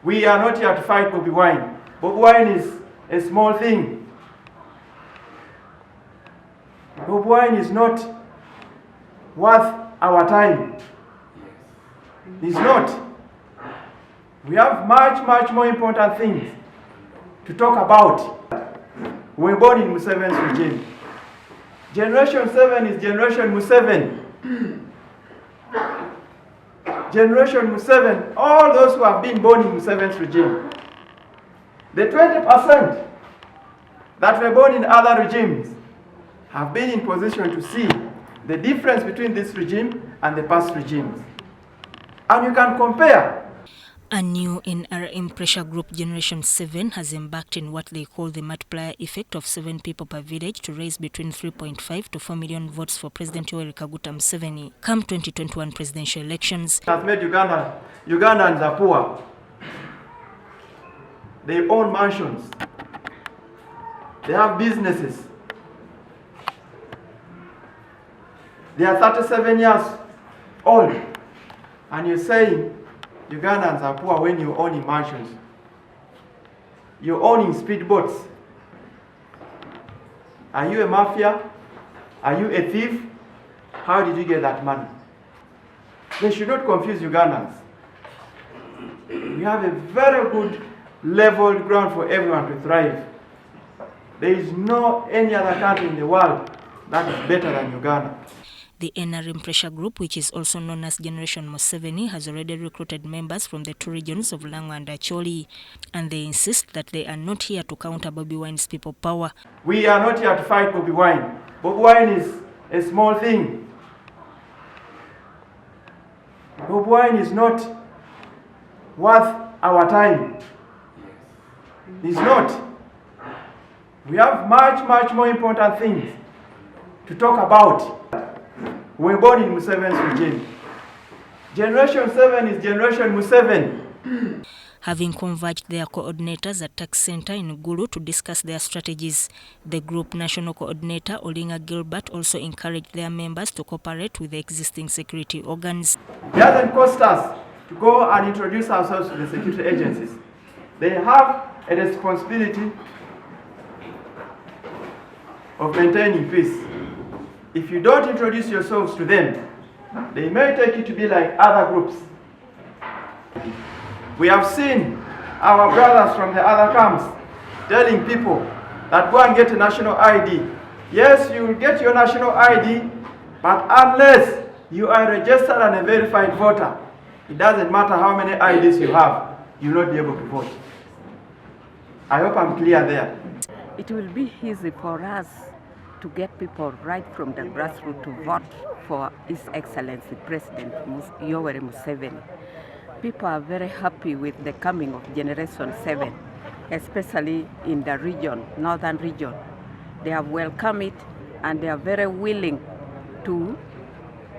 We are not here to fight Bobi Wine. Bobi Wine is a small thing. Bobi Wine is not worth our time. It's not. We have much more important things to talk about. We were born in Museveni's regime. Generation 7 is Generation Museveni. Generation Museveni, all those who have been born in Museveni's regime. The 20% that were born in other regimes have been in position to see the difference between this regime and the past regimes. And you can compare. A new NRM pressure group, Generation 7, has embarked in what they call the multiplier effect of 7 people per village to raise between 3.5 to 4 million votes for President Yoweri Kaguta Museveni come 2021 presidential elections. It has made Ugandans are poor. They own mansions. They have businesses. They are 37 years old. And you're saying Ugandans are poor when you own mansions. You're owning speedboats. Are you a mafia? Are you a thief? How did you get that money? They should not confuse Ugandans. We have a very good level ground for everyone to thrive. There is no any other country in the world that is better than Uganda. The NRM pressure group, which is also known as Generation Museveni, has already recruited members from the 2 regions of Lango and Acholi, and they insist that they are not here to counter Bobi Wine's people power. We are not here to fight Bobi Wine. Bobi Wine is a small thing. Bobi Wine is not worth our time. It's not. We have much more important things to talk about. We were born in Museveni's regime. Generation 7 is Generation Museveni. Having converged their coordinators at Tax Center in Gulu to discuss their strategies, the group national coordinator Olinga Gilbert also encouraged their members to cooperate with the existing security organs. It doesn't cost us to go and introduce ourselves to the security agencies. They have a responsibility of maintaining peace. If you don't introduce yourselves to them, they may take you to be like other groups. We have seen our brothers from the other camps telling people that go and get a national ID. Yes, you will get your national ID, but unless you are registered and a verified voter, it doesn't matter how many IDs you have, you will not be able to vote. I hope I'm clear there. It will be easy for us to get people right from the grassroots to vote for His Excellency President Yoweri Museveni. People are very happy with the coming of Generation 7, especially in the region, northern region. They have welcomed it and they are very willing to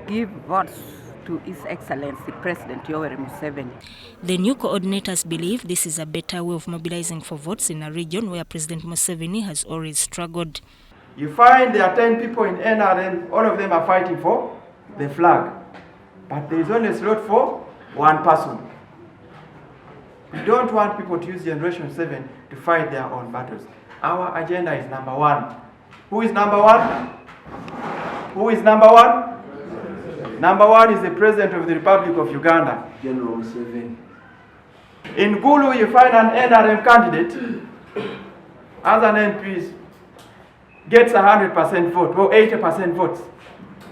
give votes to His Excellency President Yoweri Museveni. The new coordinators believe this is a better way of mobilizing for votes in a region where President Museveni has always struggled. You find there are 10 people in NRM, all of them are fighting for the flag. But there is only a slot for one person. We don't want people to use Generation 7 to fight their own battles. Our agenda is number 1. Who is number 1? Who is number 1? Number 1 is the President of the Republic of Uganda, General Museveni. In Gulu, you find an NRM candidate, as an MP, gets 100% vote, or 80% votes.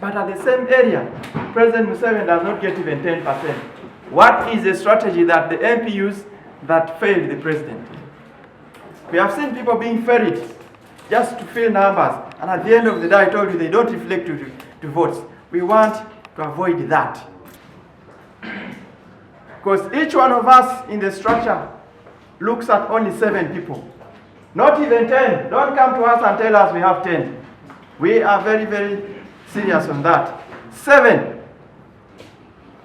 But at the same area, President Museveni does not get even 10%. What is the strategy that the MP used that failed the president? We have seen people being ferried just to fill numbers, and at the end of the day, I told you they don't reflect to votes. We want to avoid that. Because each one of us in the structure looks at only 7 people. Not even 10. Don't come to us and tell us we have 10. We are very serious on that. 7.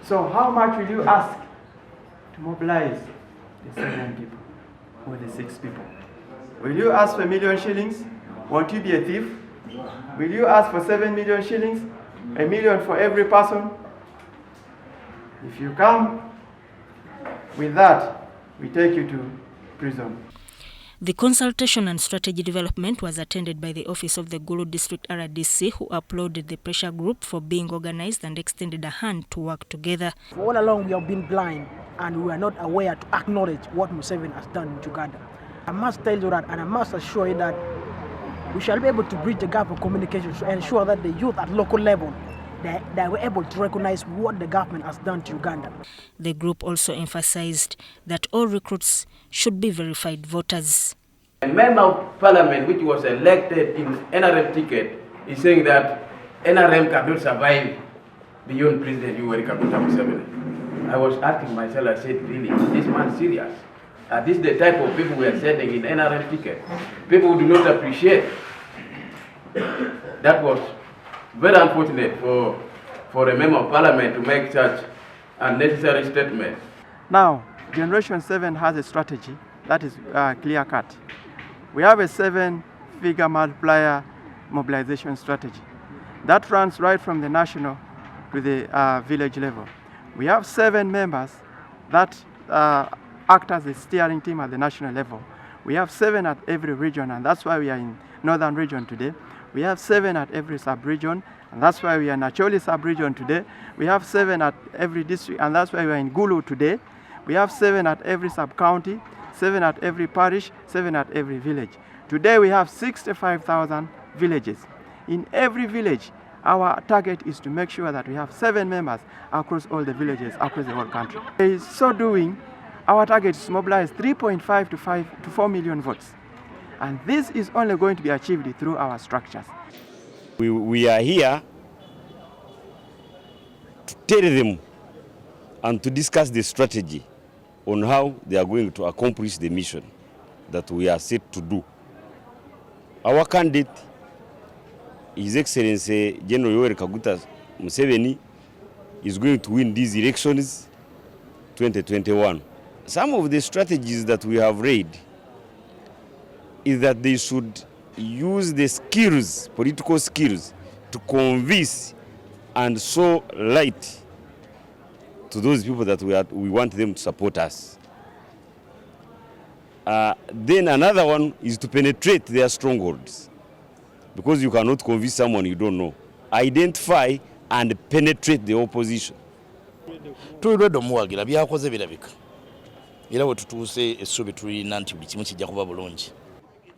So how much will you ask to mobilize the 7 people or the 6 people? Will you ask for 1 million shillings? Won't you be a thief? Will you ask for 7 million shillings? 1 million for every person? If you come with that, we take you to prison. The consultation and strategy development was attended by the Office of the Gulu District RDC, who applauded the pressure group for being organized and extended a hand to work together. For all along we have been blind and we are not aware to acknowledge what Museveni has done in Uganda. I must tell you that, and I must assure you that we shall be able to bridge the gap of communication to ensure that the youth at local level, they were able to recognize what the government has done to Uganda. The group also emphasized that all recruits should be verified voters. A member of parliament which was elected in NRM ticket is saying that NRM cannot survive beyond President Museveni. I was asking myself, I said, really, is this man serious? Are this the type of people we are sending in NRM ticket? People who do not appreciate. That was very unfortunate for a member of parliament to make such unnecessary statements. Now, Generation 7 has a strategy that is clear-cut. We have a 7-figure multiplier mobilization strategy that runs right from the national to the village level. We have 7 members that act as a steering team at the national level. We have 7 at every region, and that's why we are in Northern Region today. We have 7 at every sub-region, and that's why we are in Acholi sub-region today. We have 7 at every district, and that's why we are in Gulu today. We have 7 at every sub-county, 7 at every parish, 7 at every village. Today we have 65,000 villages. In every village, our target is to make sure that we have 7 members across all the villages across the whole country. In so doing, our target is to mobilize 3.5 to 4 million votes. And this is only going to be achieved through our structures. We are here to tell them and to discuss the strategy on how they are going to accomplish the mission that we are set to do. Our candidate, His Excellency General Yoweri Kaguta Museveni, is going to win these elections 2021. Some of the strategies that we have read is that they should use the skills, political skills, to convince and show light to those people that we want them to support us. Then another one is to penetrate their strongholds, because you cannot convince someone you don't know. Identify and penetrate the opposition. Tulidde omuwagira byakoze birabika era bwe tutuuse essuubi tulina nti buli kimu kijja kuba bulungi.